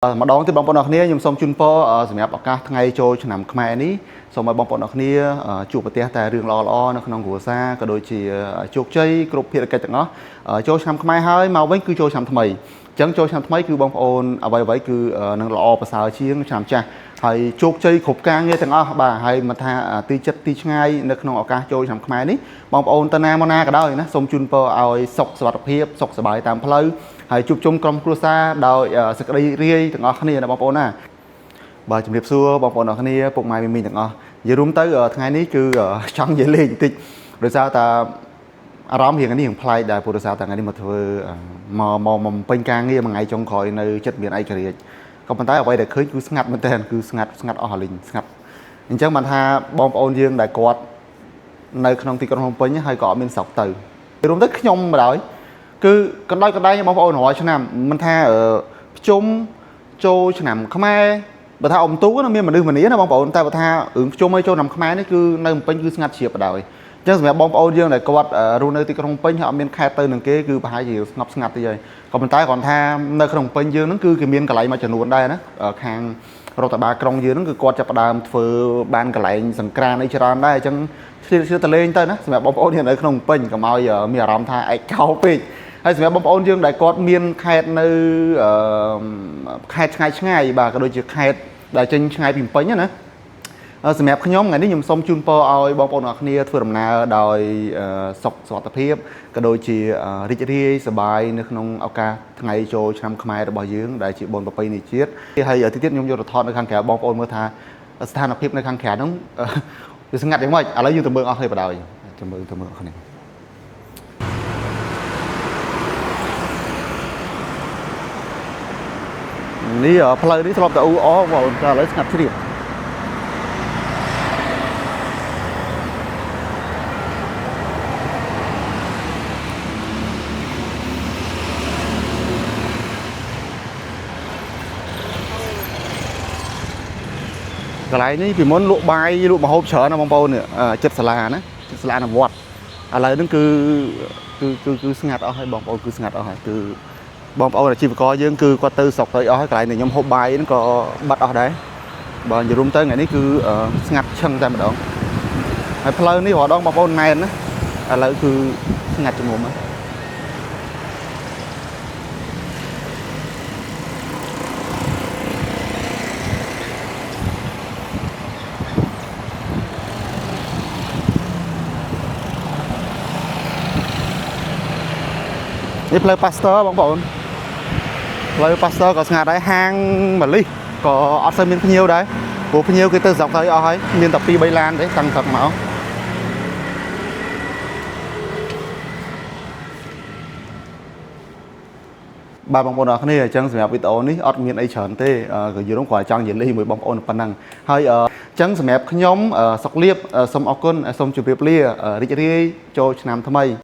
ម្ដងទៀតបងប្អូនអរគ្នាខ្ញុំសូមជូនពរសម្រាប់ឱកាសថ្ងៃចូលឆ្នាំខ្មែរនេះសូមឲ្យបងប្អូនអរគ្នាជួបប្រទះតែរឿងល្អៗនៅក្នុងគ្រួសារក៏ដូចជាជោគជ័យគ្រប់ភារកិច្ចទាំងអស់ចូលឆ្នាំខ្មែរហើយមកវិញគឺចូលឆ្នាំថ្មីអញ្ចឹងចូលឆ្នាំថ្មីគឺបងប្អូនអ្វីៗគឺនឹងល្អប្រសើរជាងឆ្នាំចាស់ហើយជោគជ័យគ្រប់ការងារទាំងអស់បាទហើយមិនថាទីចិត្តទីឆ្ងាយនៅក្នុងឱកាសចូលឆ្នាំខ្មែរនេះបងប្អូនទៅណាមកណាក៏ដោយណាសូមជូនពរឲ្យសុខសុវត្ថិភាពសុខសប្បាយតាមផ្លូវហើយជួបជុំក្រុមគ្រួសារដោយសេចក្តីរាយទាំងអស់គ្នាណាបងប្អូនណាបាទជំរាបសួរបងប្អូនអរគ្នាពុកម៉ែមីមីទាំងអស់និយាយរួមទៅថ្ងៃនេះគឺចង់និយាយលេងបន្តិចដោយសារតែអារម្មណ៍រៀងនេះប្លែកដែរព្រោះដោយសារតែថ្ងៃនេះមកធ្វើមកពេញការងារមួយថ្ងៃចុងក្រោយនៅចិត្តមានឯករាជ្យក៏ប៉ុន្តែអ្វីដែលឃើញគឺស្ងាត់មែនទែនគឺស្ងាត់អស់រលីងស្ងាត់អញ្ចឹងបានថាបងប្អូនយើងដែលគាត់នៅក្នុងទីក្រុងភ្នំពេញហើយក៏អត់មានស្រុកទៅរួមទៅខ្ញុំម្ដងគឺកណ្ដោយបងប្អូនរាល់ឆ្នាំមិនថាភ្ជុំចូលឆ្នាំខ្មែរបើថាអ៊ំទូមានមនុស្សម្នាណាបងប្អូនតែបើថារឿងភ្ជុំឲ្យចូលឆ្នាំខ្មែរនេះគឺនៅភ្នំពេញគឺស្ងាត់ជ្រាបបណ្ដោយអញ្ចឹងសម្រាប់បងប្អូនយើងដែលគាត់រស់នៅទីក្រុងភ្នំពេញហើយអត់មានខេត្តទៅនឹងគេគឺប្រហែលជាស្ងប់ស្ងាត់តិចហើយក៏ប៉ុន្តែគ្រាន់ថានៅក្នុងភ្នំពេញយើងហ្នឹងគឺគេមានកន្លែងមួយចំនួនដែរណាខាងរដ្ឋបាលក្រុងយើងហ្នឹងគឺគាត់ចាប់ផ្ដើមធ្វើបានកន្លែងសង្ក្រាន្តអីច្រើនដែរអញ្ចឹងជឿទៅលេងទៅណាសម្រាប់បងប្អូនយើងនៅក្នុងភ្នំពេញកុំឲ្យមានអារម្មណ៍ថាឯកោពេកហើយសម្រាប់បងប្អូនយើងដែលគាត់មានខេត្តនៅខេត្តឆ្ងាយបាទក៏ដូចជាខេត្តដែលចេញឆ្ងាយពីភ្នំពេញណាសម្រាប់ខ្ញុំថ្ងៃនេះខ្ញុំសូមជូនពរឲ្យបងប្អូនអរគ្នាធ្វើដំណើរដោយសុខសុវត្ថិភាពក៏ដូចជារីករាយសប្បាយនៅក្នុងឱកាសថ្ងៃចូលឆ្នាំខ្មែររបស់យើងដែលជាបុណ្យប្រពៃណីជាតិហើយទីទៀតខ្ញុំយកទៅថតនៅខាងក្រៅបងប្អូនមើលថាស្ថានភាពនៅខាងក្រៅហ្នឹងវាស្ងាត់យ៉ាងម៉េចឥឡូវយើងទៅមើលអស់គ្នាបណ្ដោយទៅមើលអស់គ្នានេះផ្លូវនេះធ្លាប់តែអ៊ូអរបងតែឥឡូវស្ងាត់ជ្រាបកន្លែងនេះពីមុនលក់បាយលក់ម្ហូបច្រើនណាបងប្អូនចិត្តសាលាណាចិត្តសាលានៅវត្តឥឡូវហ្នឹងគឺស្ងាត់អស់ហើយបងប្អូនគឺស្ងាត់អស់ហើយគឺបងប្អូនអាជីវករយើងគឺគាត់ទៅស្រុកទៅអស់ហើយកន្លែងដែលខ្ញុំហូបបាយហ្នឹងក៏បាត់អស់ដែរបើនិយាយរួមទៅថ្ងៃនេះគឺស្ងាត់ឈឹងតែម្ដងហើយផ្លូវនេះរដងបងប្អូនណែនណាឥឡូវគឺស្ងាត់ជំនុំហ្នឹងនេះផ្លូវ Pasteur បងប្អូនផ្លូវ Pasteur ក៏ស្ងាត់ដែរហាងម៉ាលីសក៏អត់សូវមានភ្ញៀវដែរព្រោះភ្ញៀវគេទៅស្រុកទៅអស់ហើយមានតែ2-3ឡានទេតាំងស្រុកមកបាទបងប្អូនអរគ្នាអញ្ចឹងសម្រាប់វីដេអូនេះអត់មានអីច្រើនទេក៏យល់គ្រាន់ចង់និយាយលេងមួយបងប្អូនប៉ុណ្ណឹងហើយអញ្ចឹងសម្រាប់ខ្ញុំសុកលៀបសូមអរគុណសូមជម្រាបលារីករាយចូលឆ្នាំថ្មី